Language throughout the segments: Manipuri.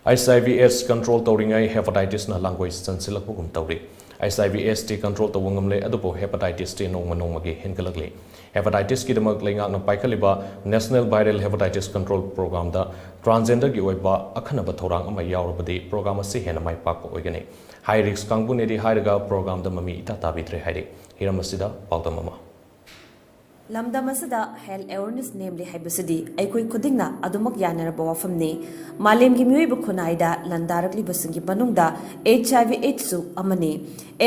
HIV/AIDS control tauringai hepatitis na language sansilakpugum tauri. HIV/AIDS ti control tawungamle adupo hepatitis ti nongmagi hengatlakli. Hepatitis ki damak lengak na paikaliba National Viral Hepatitis Control Program da transgender gi oiba akhanaba thorang ama yaurabadi program ase hena mai pakpa oigani. High risk kangbu nedi hairaga program da mami ita tabitre hairi. Hiramasida paudamama. Lamdamasada health awareness namely haibasidi aikoi khudingna adumak yanaraba wafamni malemgi miyoi bukunaida landarakli basingi manungda HIV/AIDS su amani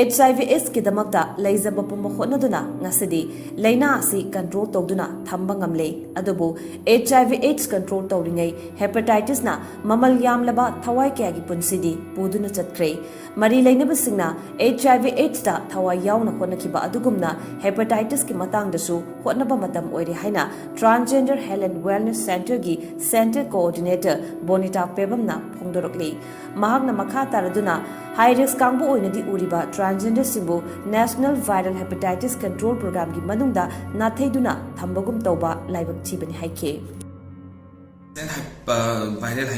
HIV/AIDS ki damakta laizaba pumba khonaduna ngasidi laina asi control tawduna thamba ngamle adubu HIV/AIDS control tawringai hepatitis na mamal yamlaba thawai kya gi punsidi puduna chatkre mari lainaba singna HIV/AIDS ta thawai yauna khonakhiba adugumna hepatitis ki matang dasu Hotnaba matam oiri haina Transgender Health and Wellness Center gi Center Coordinator Bonita Pebamna phongdorokli mahakna makha taraduna high risk kangbu oinadi uriba transgender singbu National Viral Hepatitis Control Program gi manungda nathaiduna thambagum tawba laibak chibani haike viral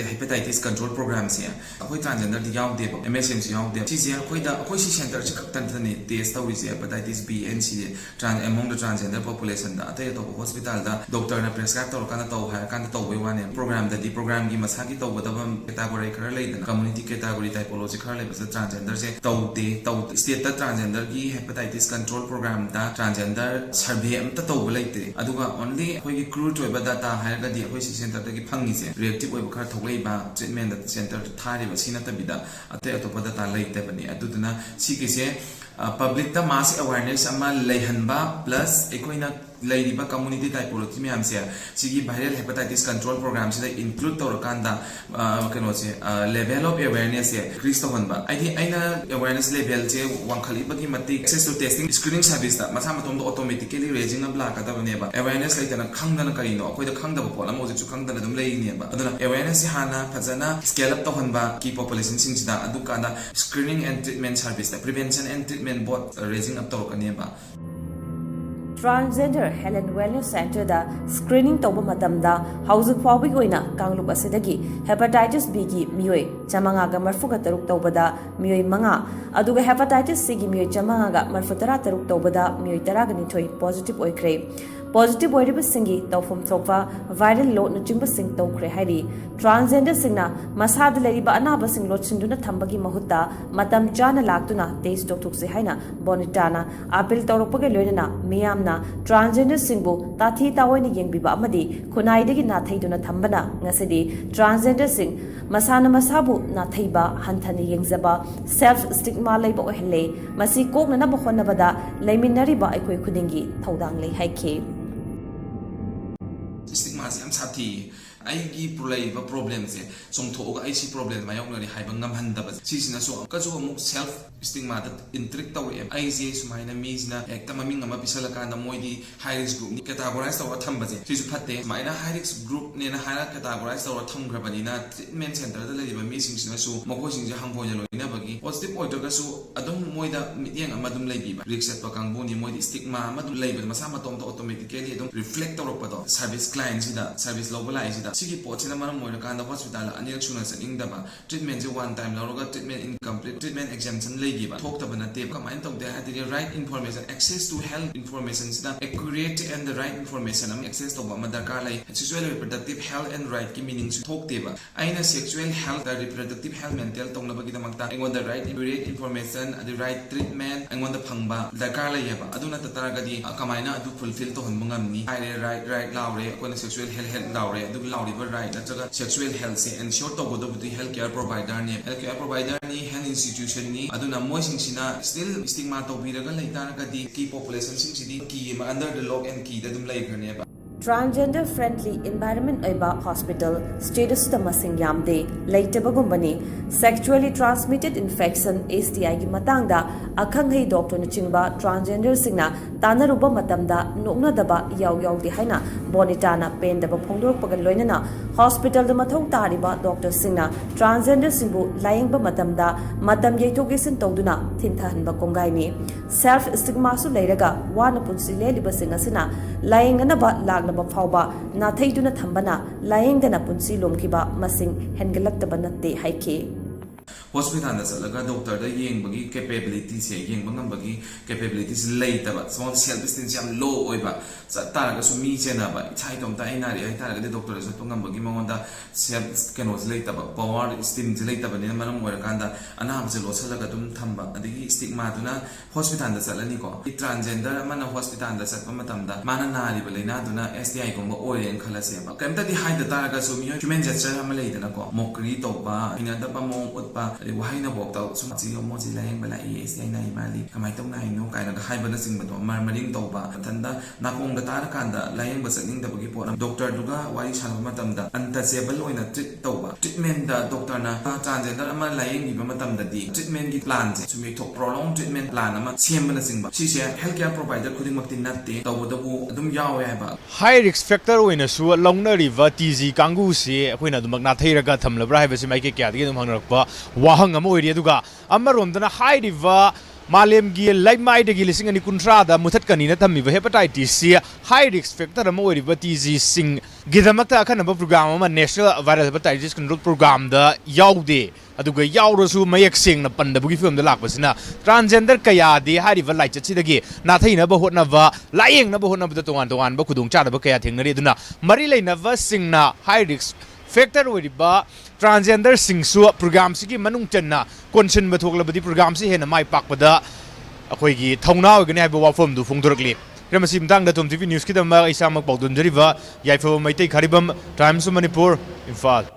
hepatitis control programs here. Akoi transgender di yaw de MSM si yaw de. Chizia akoi si center chi kaktan tani test tawi si hepatitis B and C among the transgender population da atay to hospital da doctor na prescribe to kana to ha kana to we one program da di program gi masagi to badabam category khara leida community category typology khara le basa transgender se to state da transgender gi hepatitis control program da transgender survey am ta to leite aduga only akoi gi crew to data ha ga di akoi si center ki phangise reactive oi bukhar thoglei ba treatment center thari ba sina ta bida ate atopa data leite bani aduduna si ke se public ta mass awareness ama leihanba plus ekoina leiriba community typology me amse sigi viral hepatitis control program sida include torakanda kano se level of awareness se increase to honba aina awareness level je wangkhali bagi mati access to testing screening service da masa matom do automatically raising up la ka da ne ba awareness like na khangdana kari no akoi da khangda ba pola mo ju khangdana dum lei ne ba aduna awareness hana phajana scale up to honba ki population sing sida adu kana screening and treatment service da prevention and treatment both raising up to ne ba Transgender Health and Wellness Center da screening tawba matamda hauzik fawi oina kanglup asidagi hepatitis B gi miyoi chamanga ga marfu ga taruk tawbada miyoi manga aduga hepatitis C gi miyoi chamanga ga marfu tara taruk tawbada miyoi tara ga nithoi positive oikre positive oiriba singi tawfum thokfa viral load na chingba sing tawkre hairi transgender singna masad leriba anaba sing lot sinduna thambagi mahutta matam chana laktuna test dokthukse haina bonitana appeal tawrokpaga loinana Meeyamna transgender singbu tathi tawoini yengbiba amadi khunaidagi nathaiduna thambana ngasidi transgender sing masana masabu nathaiba hanthani yengzaba self stigma leiba ohelle masi kokna na bokhonabada leiminariba aikoi khudingi thaudang lei haike stigma am sati aigi pulai ba problem se somthoga ai si problem ma yong ni haiba ngam handa ba si sina so ka so mu self stigma that intrict taw ai je sumaina mi sina ekta mami ngama bisala ka na moidi high risk group ni categorize taw tham ba je si su phatte maina high risk group ne na hara categorize taw tham gra bani na treatment center da le ba mi sing sina su mako sing je hangbo ya loina bagi positive oito ka su adum moida mityang amadum lai bi ba risk set pa kangbu ni moidi stigma amadum lai ba masama tom to automatically adum reflect taw pa do service client sida service lobala sida sigi pochina maram moira kanda hospital ani suna saning daba treatment je one time laroga treatment incomplete treatment exemption legi ba thok tabana te kamain tok de had the right information access to health information sida accurate and the right information am access to ba madaka lai sexual reproductive health and right ki meaning thok te ba aina sexual health the reproductive health mental tong na bagi damakta ingon the right accurate information the right treatment ingon the phangba daka lai ba aduna tatara di kamaina adu fulfill to honmangam ni right laure ko sexual health laure adu laure right nachaga sexual health se ensure to godo with healthcare provider ni health institution ni aduna moi sing sina still stigma to biraga laitana ka di key population sing sidi ki under the lock and key da dum lai garne ba Transgender friendly environment oiba hospital status da masing yamde leitabagumbani sexually transmitted infection STI gi matangda akhanghei doctor na chingba transgender singna tanaruba matamda nokna daba yaw di haina bonita na pen daba phongdor pagal loinana hospital da mathong tariba doctor singna transgender singbu layengba matamda matam yeitogesin tawduna thinthanba kongai ni self stigma su leiraga wana punsi le liba singa sina layengana ba lagna ꯐꯥꯅꯕ ꯐꯥꯎꯕ ꯅꯥꯊꯩꯗꯨꯅ ꯊꯝꯕꯅ ꯂꯥꯌꯦꯡꯗꯅ ꯄꯨꯟꯁꯤ ꯂꯣꯝꯈꯤꯕ ꯃꯁꯤꯡ ꯍꯦꯟꯒꯠꯂꯛꯇꯕ ꯅꯠꯇꯦ ꯍꯥꯏꯈꯤ hospital da chalaga doctor da yengbagi capability se yengba ngambagi capabilities leitaba small self esteem jam low oiba taraga su mi chena ba chai tom ta ina ri ai taraga doctor sa to ngambagi mongonda self kenos leitaba power esteem je leitaba ni manam oira kanda anam je lo chalaga dum thamba adigi stigma duna hospital da chalani ko transgender mana hospital da satpa matamda mana nari ba leina duna STI ko mo oire en khala se ba kamta di haida taraga su mi human gesture ama leidana ko mokri to ba ina da ba mo utpa wahai na bok taw sum chi mo chi la yang bala STI na imali kamai tong na ino kai na hai bana sing ba to mar maring to ba thanda na kong da tar kanda la yang ba saking da bagi po doctor duga wai chan ba matam da untouchable oina treat to ba treatment da doctor na transgender ama la yang gi ba matam da di treatment gi plan je sumi to prolong treatment plan ama sem bana sing ba si se healthcare provider khuding mak tin natte to bo da bu adum yawe ba high risk factor oina su longna river TG kangu se akoina dumak na thairaga thamlabra hai basi mai ke kya di dum hangrakpa wahang ama oiri aduga amarom high river Malem gi laimai de gi lising ani kuntra da muthat kanina thammi ba hepatitis C high risk factor ama oiri ba TG sing gidamakta akhana ba program ama national viral hepatitis control program da yaude aduga yaurasu mayak sing na pandabugi film da lakbasina transgender kaya de hari va light chi dagi na thaina ba hotna ba laing na ba hotna ba tongan ba khudung cha da ba kaya thengnari aduna mari laina va sing na high risk factor oiriba transgender singsu program sigi manung channa concern ba thoklabadi program si hena mai pakpada akhoi gi thauna ogani haiba wafam du phungdorakli remasi mtang da TOMTV news ki da ma isa mak bawdun jariba yaifo maitai kharibam times of Manipur Imphal